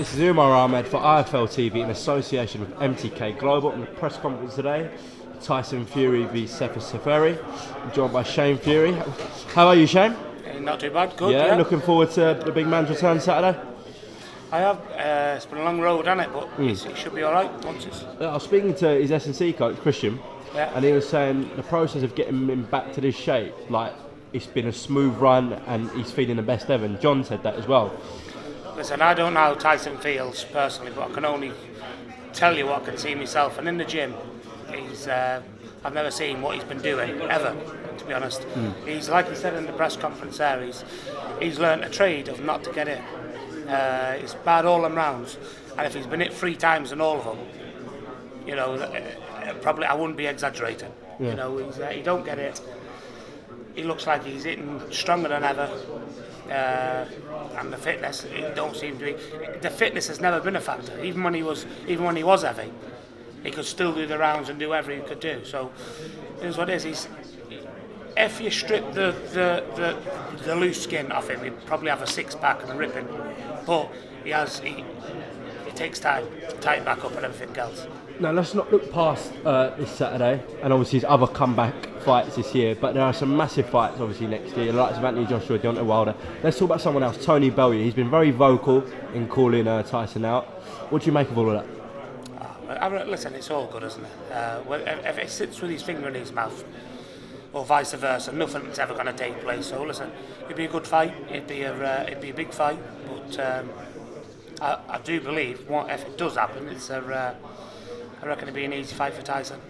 This is UMAR AHMED for IFL TV in association with MTK Global on the press conference today. Tyson Fury v Seferi. I'm joined by Shane Fury. How are you, Shane? Not too bad, good. Yeah, looking forward to the big man's return Saturday. I have. It's been a long road, hasn't it? But it should be all right once it's. I was speaking to his S&C coach, Christian, and he was saying the process of getting him back to this shape, like, it's been a smooth run and he's feeling the best ever. And John said that as well. Listen, I don't know how Tyson feels personally, but I can only tell you what I can see myself. And in the gym, I've never seen what he's been doing ever, to be honest. He's, like he said in the press conference there, he's learnt a trade of not to get it. It's bad all them rounds, and if he's been hit 3 times in all of them, you know, probably I wouldn't be exaggerating. Yeah. You know, he don't get it. He looks like he's hitting stronger than ever, and the fitness, it don't seem to be. The fitness has never been a factor. Even when he was heavy, he could still do the rounds and do whatever he could do. So here's what it is. If you strip the loose skin off him, he'd probably have a 6-pack and a ripping. But it takes time to tighten back up and everything else. Now let's not look past this Saturday and obviously his other comeback fights this year, but there are some massive fights obviously next year, the likes of Anthony Joshua, Deontay Wilder. Let's talk about someone else, Tony Bellew. He's been very vocal in calling Tyson out. What do you make of all of that? Listen, it's all good, isn't it? If it sits with his finger in his mouth, or vice versa, nothing's ever going to take place. So listen, it'd be a good fight. It'd be a big fight. But I do believe if it does happen, I reckon it'd be an easy fight for Tyson.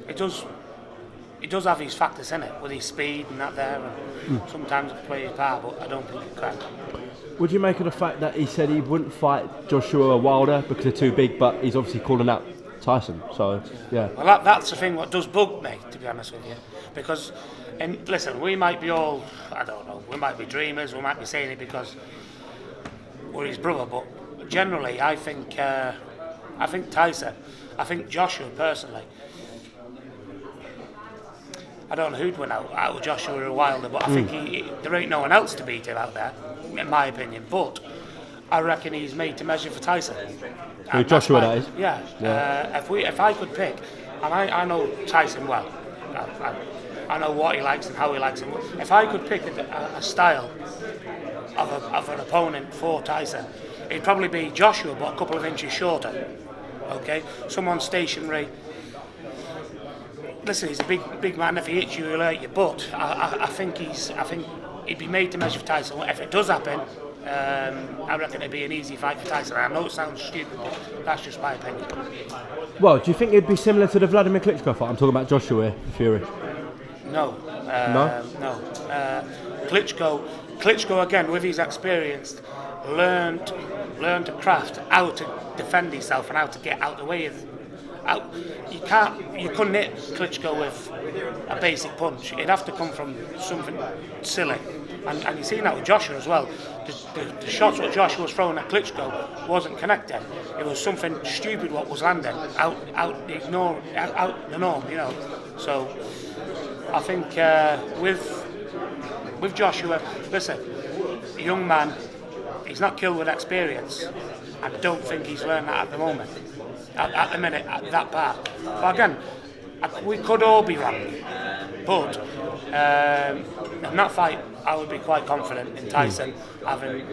It does have his factors in it, with his speed and that there, and sometimes it plays his part, but I don't think it can. Would you make of the fact that he said he wouldn't fight Joshua or Wilder because they're too big, but he's obviously calling out Tyson? So yeah. Well, that's the thing what does bug me, to be honest with you, because, and listen, we might be all, I don't know, we might be dreamers, we might be saying it because we're his brother, but generally I think Tyson, I think Joshua personally, I don't know who'd win out with Joshua or Wilder, but I think there ain't no one else to beat him out there, in my opinion. But I reckon he's made to measure for Tyson. So Joshua, that is? Yeah. If I could pick, and I know Tyson well, I know what he likes and how he likes him. If I could pick a style of an opponent for Tyson, it'd probably be Joshua, but a couple of inches shorter. Okay, someone stationary. Listen, he's a big man. If he hits you, he'll hurt you. But I think he'd be made to measure for Tyson. If it does happen, I reckon it'd be an easy fight for Tyson. I know it sounds stupid, but that's just my opinion. Well, do you think it'd be similar to the Vladimir Klitschko fight? I'm talking about Joshua Fury. No. No. Klitschko again, with his experience, learned to craft how to defend himself and how to get out the way of. You couldn't hit Klitschko with a basic punch. It'd have to come from something silly, and you see that with Joshua as well. The shots what Joshua was throwing at Klitschko wasn't connected. It was something stupid what was landing out the norm, you know. So I think with Joshua, listen, a young man, he's not killed with experience. I don't think he's learned that at the moment. At the minute, at that part. But again, we could all be wrong. But in that fight, I would be quite confident in Tyson having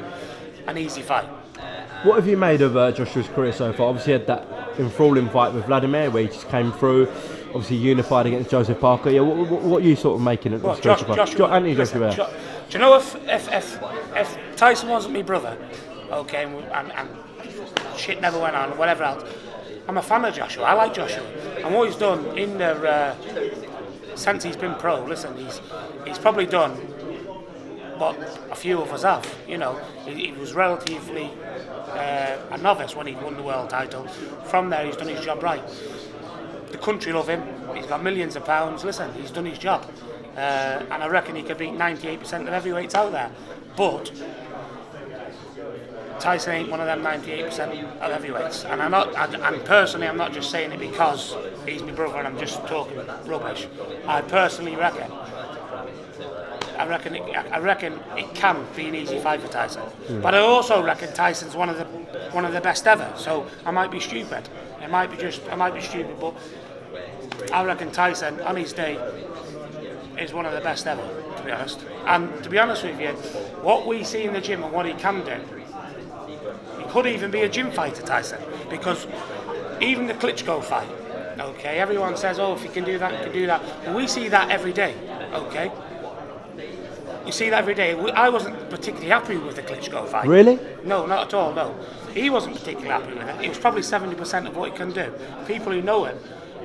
an easy fight. What have you made of Joshua's career so far? Obviously, he had that enthralling fight with Vladimir, where he just came through, obviously unified against Joseph Parker. Yeah, what are you sort of making of Joshua? Anthony Joshua. Do you know if Tyson wasn't my brother, okay, and shit never went on, whatever else, I'm a fan of Joshua. I like Joshua, and what he's done in the since he's been pro. Listen, he's probably done what a few of us have. You know, he was relatively a novice when he won the world title. From there, he's done his job right. The country love him. He's got millions of pounds. Listen, he's done his job, and I reckon he could beat 98% of heavyweights out there. But Tyson ain't one of them 98% of heavyweights, and personally, I'm not just saying it because he's my brother and I'm just talking rubbish. I personally reckon I reckon it can be an easy fight for Tyson. But I also reckon Tyson's one of the best ever. So I might be stupid. I might be stupid, but I reckon Tyson on his day is one of the best ever, to be honest. And to be honest with you, what we see in the gym and what he can do, he could even be a gym fighter, Tyson, because even the Klitschko fight, okay, everyone says, oh, if he can do that, he can do that. But we see that every day, okay? You see that every day. I wasn't particularly happy with the Klitschko fight. Really? No, not at all, no. He wasn't particularly happy with it. It was probably 70% of what he can do. People who know him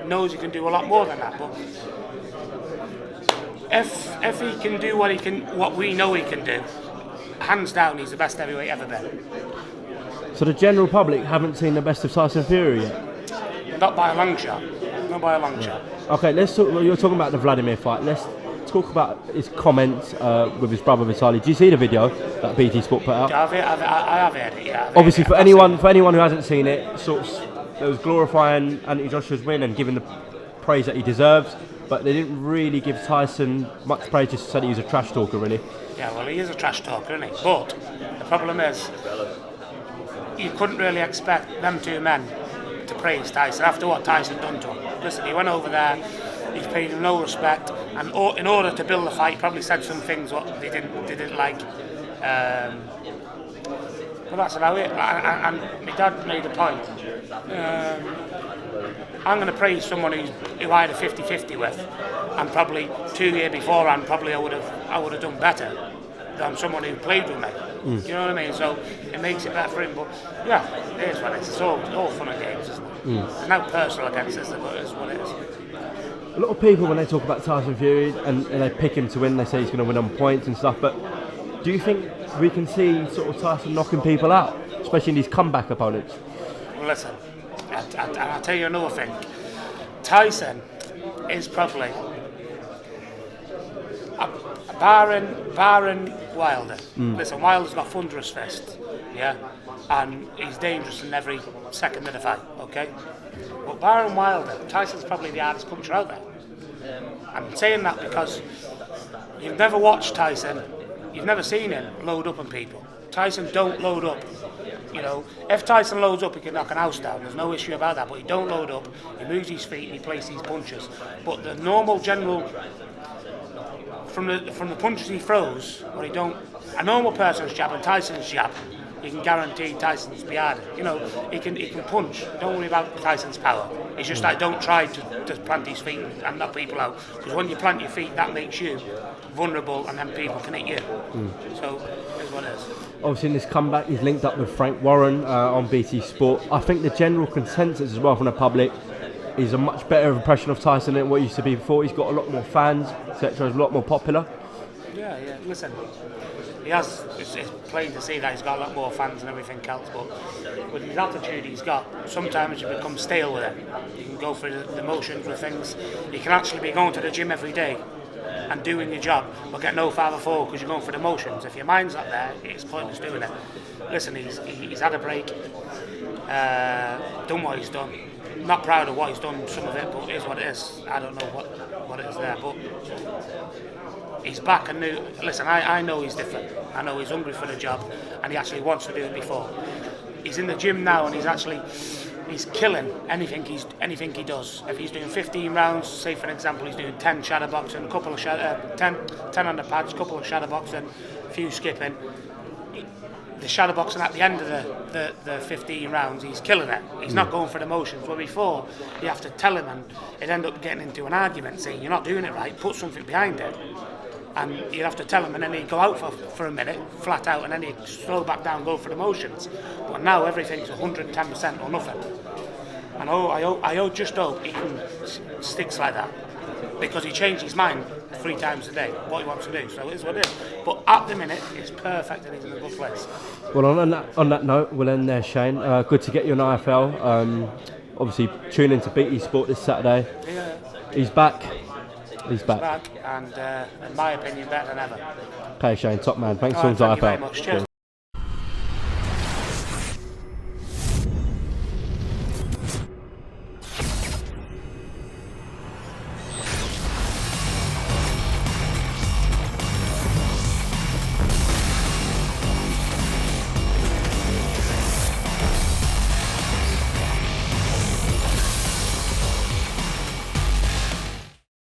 knows he can do a lot more than that. But if he can do what we know he can do, hands down, he's the best heavyweight ever been. So the general public haven't seen the best of Tyson Fury yet? Not by a long shot. Not by a long shot. Okay, let's talk. You're talking about the Vladimir fight. Let's talk about his comments with his brother Vitaly. Did you see the video that BT Sport put out? I have heard it. Yeah. Obviously, for anyone who hasn't seen it, it was glorifying Anthony Joshua's win and giving the praise that he deserves. But they didn't really give Tyson much praise. Just said he was a trash talker, really. Yeah, well, he is a trash talker, isn't he? But the problem is, you couldn't really expect them two men to praise Tyson after what Tyson done to him. Listen, he went over there, he's paid him no respect, and in order to build the fight, he probably said some things what they didn't like. But that's about it. And my dad made a point. I'm going to praise someone who I had a 50-50 with, and probably 2 years beforehand, probably I would have done better than someone who played with me. You know what I mean? So it makes it better for him. But yeah, it is what it is. It's all fun and games, isn't it? There's no personal against this, but it is what it is. A lot of people, when they talk about Tyson Fury and they pick him to win, they say he's going to win on points and stuff. But do you think we can see sort of Tyson knocking people out, especially in these comeback opponents? Well, listen, I'll tell you another thing. Tyson is probably, barring Wilder. Listen, Wilder's got thunderous fists, yeah, and he's dangerous in every second of the fight, okay? But barring Wilder, Tyson's probably the hardest puncher out there. I'm saying that because you've never watched Tyson, you've never seen him load up on people. Tyson don't load up. You know, if Tyson loads up, he can knock an house down. There's no issue about that. But he don't load up. He moves his feet and he places these punches. But the normal general, from the punches he throws, what he don't, a normal person's jab and Tyson's jab, you can guarantee Tyson's be harder. You know, he can punch. Don't worry about Tyson's power. It's just that don't try to plant his feet and knock people out. Because when you plant your feet, that makes you vulnerable, and then people can hit you. So it's what it is. Obviously, in this comeback, he's linked up with Frank Warren on BT Sport. I think the general consensus as well from the public is a much better impression of Tyson than what he used to be before. He's got a lot more fans, etc. He's a lot more popular. Yeah. Listen, he has. It's plain to see that he's got a lot more fans and everything else. But with his attitude he's got, sometimes you become stale with it. You can go through the motions with things. You can actually be going to the gym every day and doing your job, but get no farther forward because you're going for the motions. If your mind's not there, it's pointless doing it. Listen, he's had a break, done what he's done. Not proud of what he's done, some of it, but it is what it is. I don't know what it is there, but he's back and new. Listen, I know he's different. I know he's hungry for the job, and he actually wants to do it before. He's in the gym now, and he's killing anything he does. If he's doing 15 rounds, say for example, he's doing 10 shadow boxing, a couple of 10 on the pads, a couple of shadow boxing, a few skipping. The shadow boxing at the end of the 15 rounds, he's killing it. He's not going for the motions. Where before, you have to tell him, and he'd end up getting into an argument, saying you're not doing it right. Put something behind it. And you'd have to tell him, and then he'd go out for a minute, flat out, and then he'd slow back down, go for the motions. But now everything's 110% or nothing. And I just hope he can stick like that, because he changed his mind 3 times a day what he wants to do. So it is what it is. But at the minute, it's perfect and he's in a good place. Well, on that note, we'll end there, Shane. Good to get you on IFL. Obviously, tune in to BT Sport this Saturday. Yeah. He's back. He's back. And in my opinion, better than ever. Okay, Shane, top man. Thanks so much, Thank you IFL. very much. Cheers.